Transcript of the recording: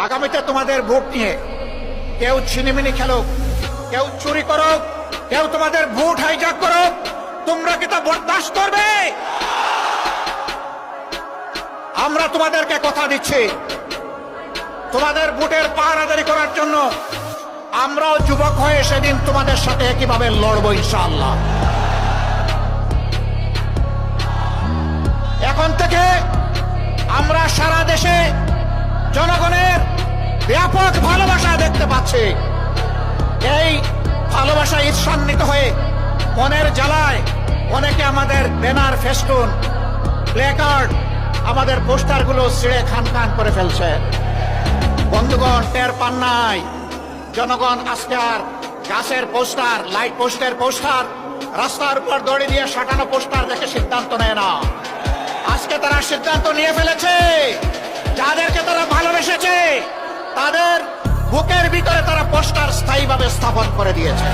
আগামীতে তোমাদের ভোট নিয়ে কেউ ছিনিমিনি খেলুক, কেউ চুরি করুক, কেউ তোমাদের ভোট হাইজ্যাক করুক, তোমরা কি তা বরদাস্ত করবে? আমরা তোমাদেরকে কথা দিচ্ছি, তোমাদের ভোটের পাহারাদারি করার জন্য আমরাও যুবক হয়ে সেদিন তোমাদের সাথে কিভাবে লড়বো ইনশাআল্লাহ। এখন থেকে আমরা সারা দেশে জনগণের ব্যাপক ভালোবাসা দেখতে পাচ্ছি। এই ভালোবাসা ঈর্ষান্বিত হয়ে মনের জ্বালায় অনেকে আমাদের ব্যানার, ফেস্টুন, প্লেকার্ড, আমাদের পোস্টারগুলো ছিঁড়ে খান খান করে ফেলছে। বন্ধুগণ, টের পান নাই? জনগণ আজকে আর গাছের পোস্টার, লাইট পোস্টের পোস্টার, রাস্তার উপর দড়ি দিয়ে সাঁটানো পোস্টার দেখে সিদ্ধান্ত নেয় না। আজকে তারা সিদ্ধান্ত নিয়ে ফেলেছে, যাদেরকে তারা ভালোবেসেছে তাদের বুকের ভিতরে তারা পোস্টার স্থায়ীভাবে স্থাপন করে দিয়েছে।